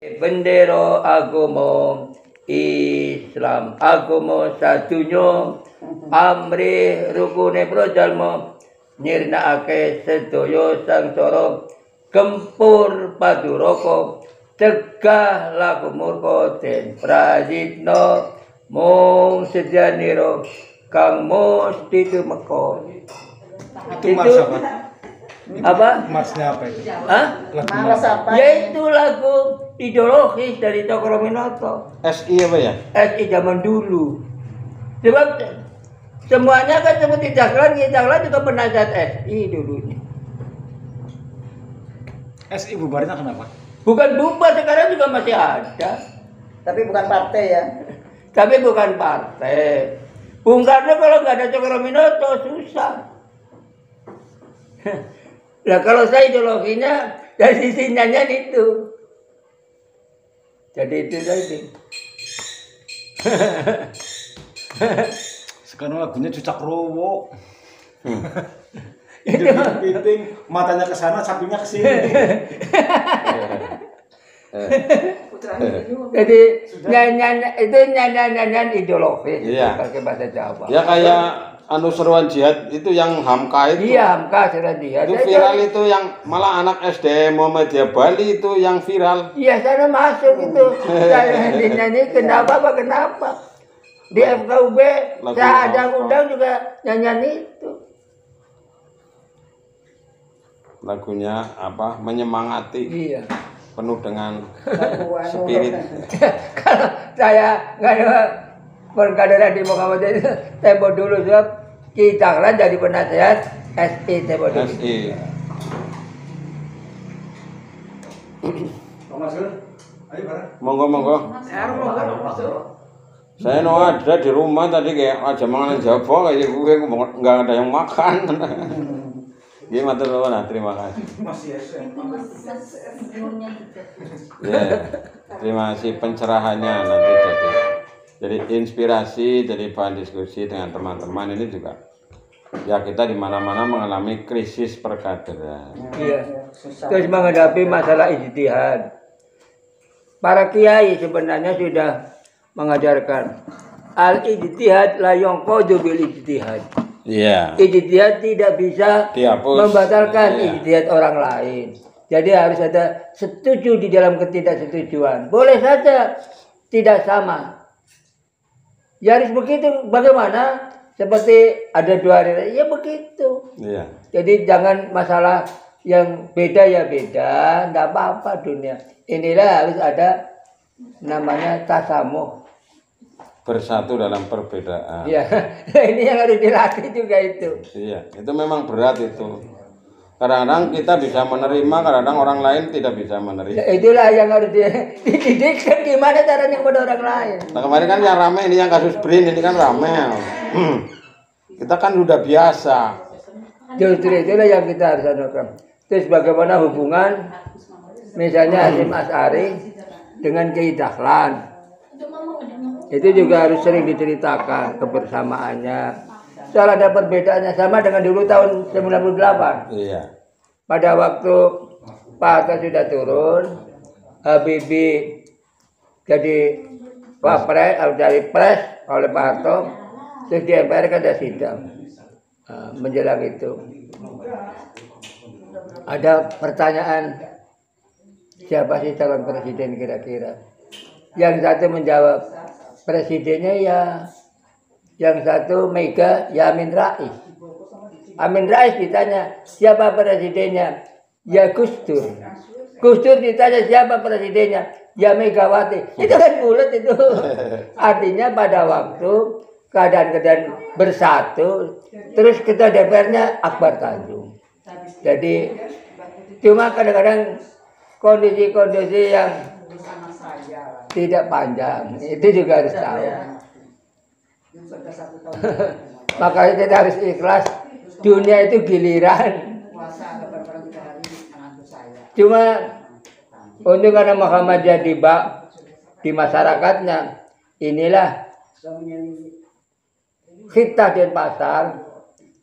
Bendera agama Islam, agama sadunya amrih rukune prajalma nyirnakake sedaya sangsara gempur paduraka cegah laku murka den prayitna mung sedyanira kang mesti tumeka. Itu apa? Marsnya apa itu? Hah? Lagu Mars apa? apa? Yaitu lagu ideologis dari Cokroaminoto. SI apa ya? SI zaman dulu. Sebab semuanya kan seperti Dahlan juga penasihat SI dulunya. SI bubarnya kenapa? Bukan bubar, sekarang juga masih ada. Tapi bukan partai ya. Tapi bukan partai. Bung Karno kalau nggak ada Cokroaminoto susah. Nah kalau saya ideologinya dari sisi nyanyian itu. Jadi itu tadi. Sekarang lagunya Cucak Rowo. Itu piting, matanya ke sana, sapinya ke sini. Jadi nyanyian itu nyanyian ideologis. Iya. Pakai bahasa Jawa. Ya kayak anu seruan jihad itu yang Hamka itu. Iya, Hamka seruan jihad. Itu viral itu yang malah anak SD Muhammadiyah Bali itu yang viral. Iya, sana masuk itu. Saya dinyanyi kenapa apa kenapa. Di FKUB saya ada undang juga nyanyian itu. Lagunya apa? Menyemangati. Iya. Penuh dengan spirit. Kalau saya nggak ada berkaderan di Muhammadiyah itu tempo dulu sebab Ki Dahlan jadi penasihat SI tempo dulu. SI. Monggo. Saya no ada di rumah tadi kayak aja makanan Jawa kayak gue nggak ada yang makan. Iya matur nuwun, terima kasih. Ya, terima kasih pencerahannya nanti jadi inspirasi, jadi bahan diskusi dengan teman-teman ini juga. Ya kita di mana-mana mengalami krisis perkaderan. Iya. Terus menghadapi masalah ijtihad. Para kiai sebenarnya sudah mengajarkan al-ijtihad la yunqadu bil ijtihad. Iya. Ijtihad tidak bisa Dihapus. membatalkan Iya. ijtihad orang lain. Jadi harus ada setuju di dalam ketidaksetujuan. Boleh saja tidak sama. Ya harus begitu. Bagaimana? Seperti ada dua hari, ya begitu. Iya. Jadi jangan masalah yang beda ya beda, enggak apa-apa dunia. Inilah harus ada namanya tasamuh. Bersatu dalam perbedaan. Ya, ini yang harus dilatih juga itu. Iya, itu memang berat itu. Kadang-kadang kita bisa menerima, kadang-kadang orang lain tidak bisa menerima. Ya, itulah yang harus dididikkan gimana caranya kepada orang lain. Nah kemarin kan yang rame ini yang kasus BRIN ini kan rame. Kita kan udah biasa. Justru itulah yang kita harus anugerah. Terus bagaimana hubungan misalnya Hasyim Asy'ari dengan Kiai Dahlan. Itu juga harus sering diceritakan kebersamaannya. Soal ada perbedaannya sama dengan dulu tahun 98. Iya. Pada waktu Pak Harto sudah turun, Habibie jadi Wapres, dari pres oleh Pak Harto, terus di MPR kan ada sidang. Menjelang itu ada pertanyaan, siapa sih calon presiden kira-kira? Yang satu menjawab, presidennya ya, yang satu Mega, ya Amin Rais. Amin Rais ditanya, siapa presidennya? Ya Gus Dur. Gus Dur ditanya, siapa presidennya? Ya Megawati. Itu kan bulat itu. Artinya pada waktu keadaan-keadaan bersatu, terus ketua DPR-nya Akbar Tanjung. Jadi cuma kadang-kadang kondisi-kondisi yang tidak panjang, itu juga harus tahu. Makanya kita harus ikhlas. Dunia itu giliran. Cuma untuk karena Muhammadiyah di masyarakatnya, inilah Khitah Denpasar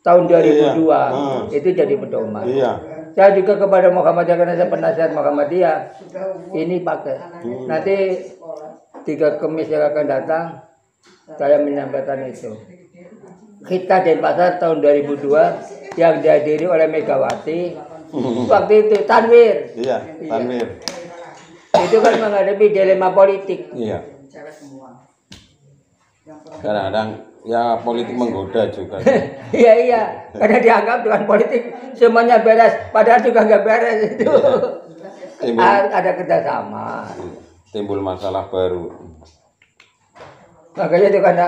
tahun 2002 itu jadi pedoman. Iya. Saya juga kepada Muhammadiyah karena saya penasihat Muhammadiyah. Ini pakai. Nanti 3 Kamis yang akan datang saya menyampaikan itu. Kita Denpasar tahun 2002 yang dihadiri oleh Megawati. Waktu itu Tanwir. Iya, Tanwir. Itu kan menghadapi dilema politik. Iya. Kadang-kadang ya politik menggoda juga. Iya, karena dianggap dengan politik semuanya beres, padahal juga nggak beres itu. Ada kerjasama. Timbul masalah baru. Makanya itu karena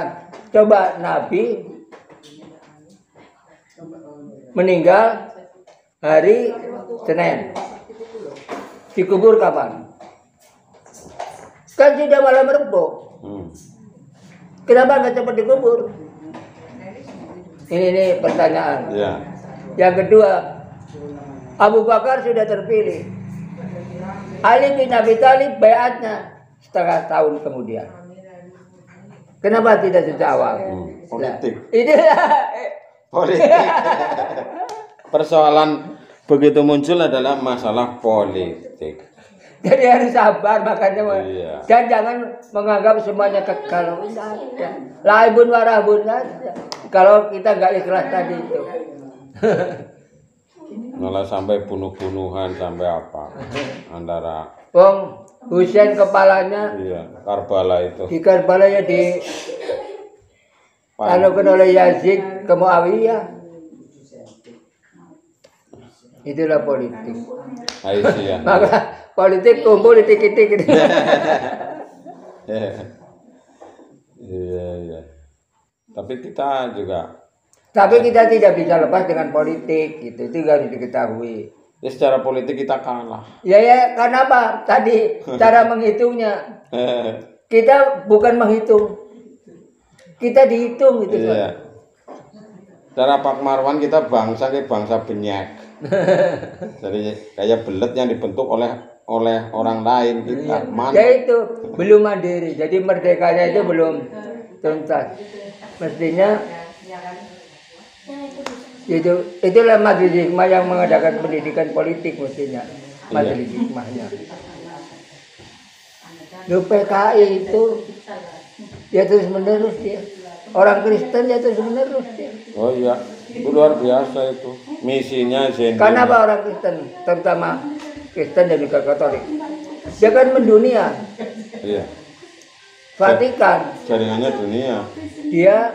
coba Nabi meninggal hari Senin, dikubur kapan? Kan sudah malam Rebo. Kenapa nggak cepat dikubur? Ini pertanyaan. Ya. Yang kedua, Abu Bakar sudah terpilih. Ali bin Abi Thalib baiatnya setengah tahun kemudian. Kenapa tidak sejak awal? Politik. Ini Politik. Persoalan begitu muncul adalah masalah politik. jadi harus sabar makanya. Iya. Dan jangan menganggap semuanya kekal. Laibun warahbun saja. Kalau kita nggak ikhlas tadi itu. Malah sampai bunuh-bunuhan sampai apa antara Wong Husain kepalanya Karbala itu. di Karbala ya di dilakukan oleh Yazid ke Muawiyah. Itulah politik. Aisyah. Maka politik kumpul di titik-titik. Iya. Tapi kita juga. Tapi kita tidak bisa lepas dengan politik gitu. Itu harus diketahui. Ya secara politik kita kalah. Ya karena apa? Tadi cara menghitungnya. Kita bukan menghitung. Kita dihitung gitu. Iya. Cara Pak Marwan kita bangsa benyak. Jadi kayak belet yang dibentuk oleh orang lain kita. Ya itu belum mandiri. Jadi merdekanya itu belum tuntas. Mestinya itulah majelis hikmah yang mengadakan pendidikan politik mestinya. Majelis hikmahnya. PKI itu ya terus menerus dia. Orang Kristen ya terus menerus dia. Oh iya, itu luar biasa itu. Misinya Zen. Karena apa orang Kristen, terutama Kristen dan juga Katolik, dia kan mendunia. Iya. Vatikan. Jaringannya dunia. Dia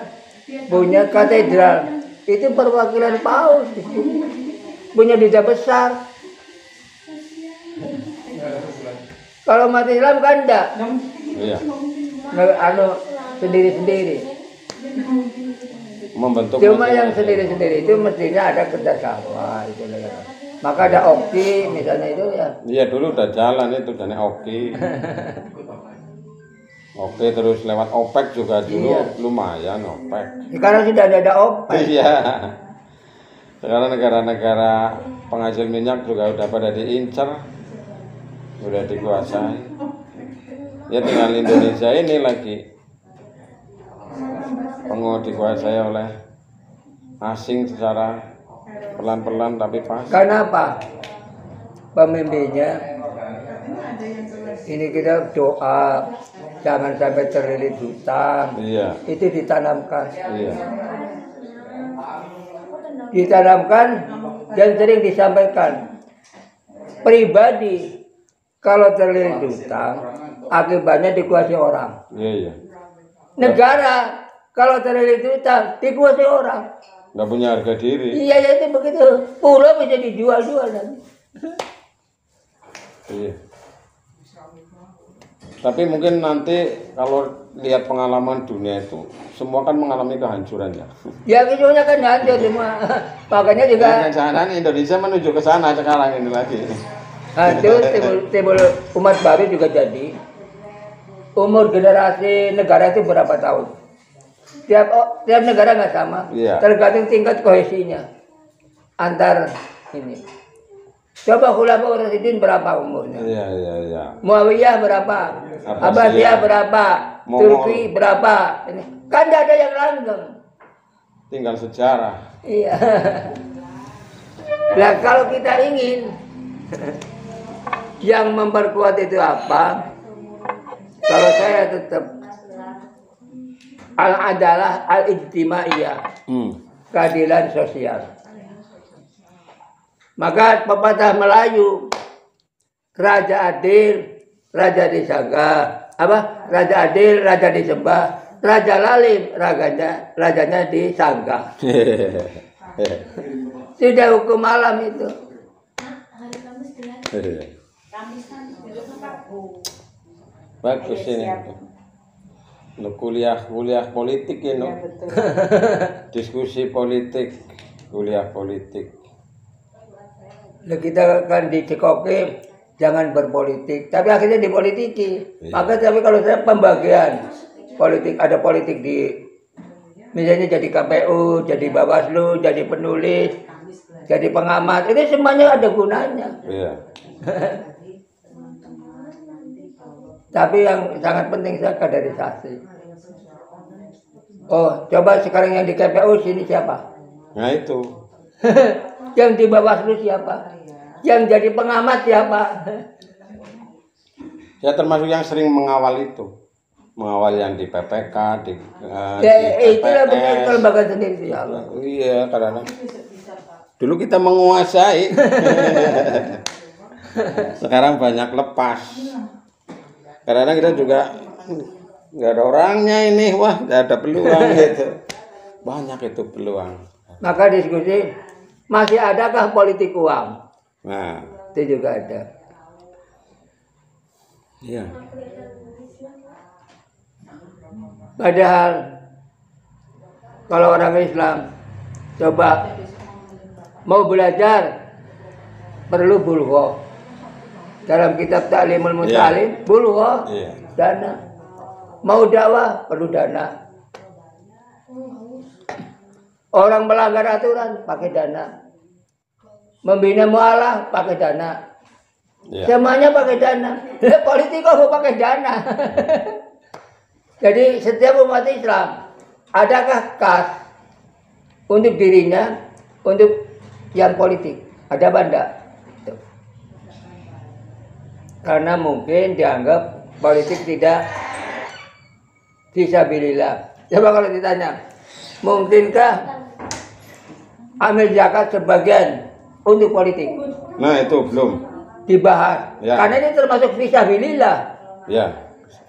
punya katedral. Itu perwakilan paus di sini. Punya duta besar. Kalau umat Islam kan enggak. Iya. Sendiri-sendiri. Membentuk. Cuma yang sendiri-sendiri itu mestinya ada kerjasama itu. Maka ada OKI misalnya itu ya. Iya dulu udah jalan itu dan OKI. Oke terus lewat OPEC juga dulu lumayan OPEC. Sekarang sudah ada OPEC. Iya. Sekarang negara-negara penghasil minyak juga udah pada diincar, udah dikuasai. Ya tinggal Indonesia ini lagi dikuasai oleh asing secara pelan-pelan tapi pasti. Karena apa? Pemimpinnya ini kita doa jangan sampai terlilit hutang. Iya. Itu ditanamkan. Iya. Ditanamkan dan sering disampaikan. Pribadi kalau terlilit hutang akibatnya dikuasai orang. Iya. Negara kalau terlilit hutang dikuasai orang. Nggak punya harga diri. Iya ya itu begitu. Pulau bisa dijual-jual nanti. Iya. Tapi mungkin nanti kalau lihat pengalaman dunia itu semua kan mengalami kehancuran ya. Ya kecuali kan hancur semua. Makanya juga Jangan Indonesia menuju ke sana sekarang ini lagi. hancur timbul umat baru juga jadi. Umur generasi negara itu berapa tahun? Tiap negara nggak sama. Iya. Tergantung tingkat kohesinya antar ini. Coba Khulafaur Rasyidin berapa umurnya? Iya. Muawiyah berapa? Abbasiyah berapa? Mongol. Turki berapa? Ini kan tidak ada yang langgeng. Tinggal sejarah. Iya. Nah kalau kita ingin yang memperkuat itu apa? Kalau saya tetap adalah al-ijtimaiyah, keadilan sosial. Maka pepatah Melayu, raja adil, raja disangka, apa? Raja adil, raja disembah, raja lalim, rajanya disangka. Sudah hukum alam itu. Bagus ini. Lo kuliah politik ya, no? Diskusi politik, kuliah politik. Nah, kita kan dicekoki jangan berpolitik, tapi akhirnya dipolitiki. Maka tapi kalau saya pembagian politik, ada politik di misalnya jadi KPU, jadi Bawaslu, jadi penulis, jadi pengamat, itu semuanya ada gunanya. Iya. Tapi yang sangat penting saya kaderisasi. Oh, coba sekarang yang di KPU sini siapa? Nah itu. Yang di Bawaslu siapa? Yang jadi pengamat siapa? Saya termasuk yang sering mengawal itu. Mengawal yang di PPK, di Itulah TPS. betul lembaga sendiri ya Allah. Iya, karena dulu kita menguasai. Sekarang banyak lepas. Karena kita juga nggak ada orangnya ini, wah nggak ada peluang gitu. Banyak itu peluang. Maka diskusi, masih adakah politik uang? Nah, Itu juga ada. iya. Padahal kalau orang Islam coba mau belajar perlu bulgho. Dalam kitab Ta'limul Muta'alim, bulgho, Iya. dana. Mau dakwah perlu dana. Orang melanggar aturan pakai dana. Membina mualah pakai dana. Iya. Semuanya pakai dana. Politik kok pakai dana. Jadi setiap umat Islam, adakah kas untuk dirinya, untuk yang politik? Ada benda? Karena mungkin dianggap politik tidak fisabilillah. Coba kalau ditanya, mungkinkah ambil zakat sebagian untuk politik? Nah itu belum. Dibahas. Ya. Karena ini termasuk fisabilillah. Ya.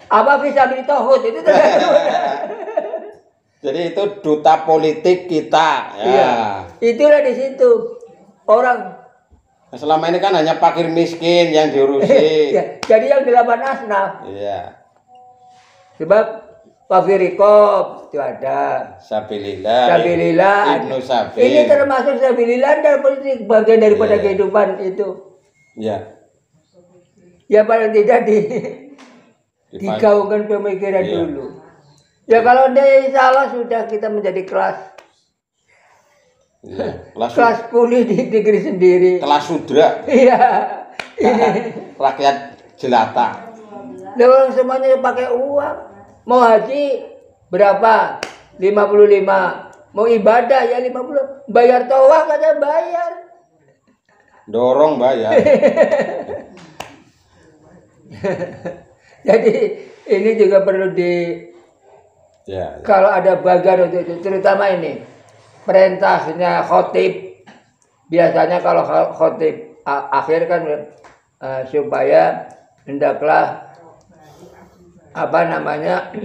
Apa fisabilillah tauhid itu termasuk. Jadi itu duta politik kita. Ya. Iya. Itulah di situ orang. Selama ini kan hanya fakir miskin yang diurusi. Ya, jadi yang 8 asnaf. Iya. Sebab Wafirikob itu ada. Sabilillah. Sabilillah. Ibnu Sabil. Ini termasuk sabilillah dan politik bagian daripada Iya. kehidupan itu. Ya. Ya paling tidak digaungkan pemikiran Iya. dulu. Ya kalau dia salah sudah kita menjadi kelas Iya. kelas kuli di negeri sendiri. Kelas sudra. Iya. Ini. Rakyat jelata. Nah, orang semuanya pakai uang. Mau haji berapa? 55. Mau ibadah ya 50. Bayar tawaf aja bayar. Dorong bayar. Jadi ini juga perlu Ya. kalau ada bagian untuk itu, terutama ini perintahnya khotib. Biasanya kalau khotib akhir kan supaya hendaklah apa namanya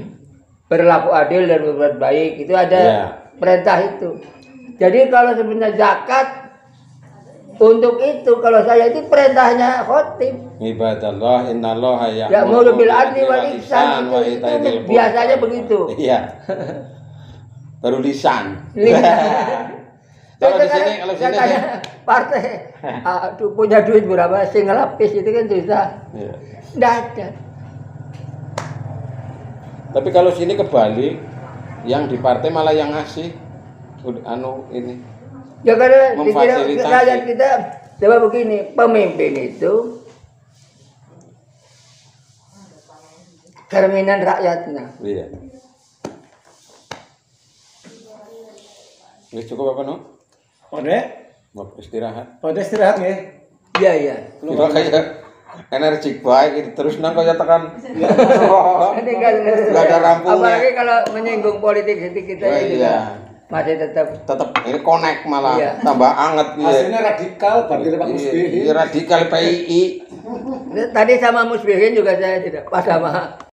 berlaku adil dan berbuat baik, itu ada perintah itu. Jadi kalau sebenarnya zakat untuk itu, kalau saya itu perintahnya khotib. Ibadallah innallaha Ya'muru bil adli wal ihsan, itu biasanya begitu. Iya. Baru lisan. Kalau Kalau di sini, kalau sini tanya partai punya duit berapa sih ngelapis itu kan susah. Iya. Nggak ada. Tapi kalau sini kebalik, yang di partai malah yang ngasih ini. Ya karena Memfasilitasi. rakyat kita coba begini, pemimpin itu cerminan rakyatnya. Iya. Wis cukup apa no? Ode, Mau istirahat. Pada istirahat ya. Iya, iya. Kita kayak energik baik gitu. Terus nang kaya tekan. Ini kan Nggak ada rampungnya. apalagi kalau menyinggung politik sedikit Oh, aja juga iya. masih tetap Tetap ini connect malah Iya. tambah anget gitu. Hasilnya radikal bagi Pak Musbihin. Iya, radikal PII. tadi sama Musbihin juga saya tidak pas sama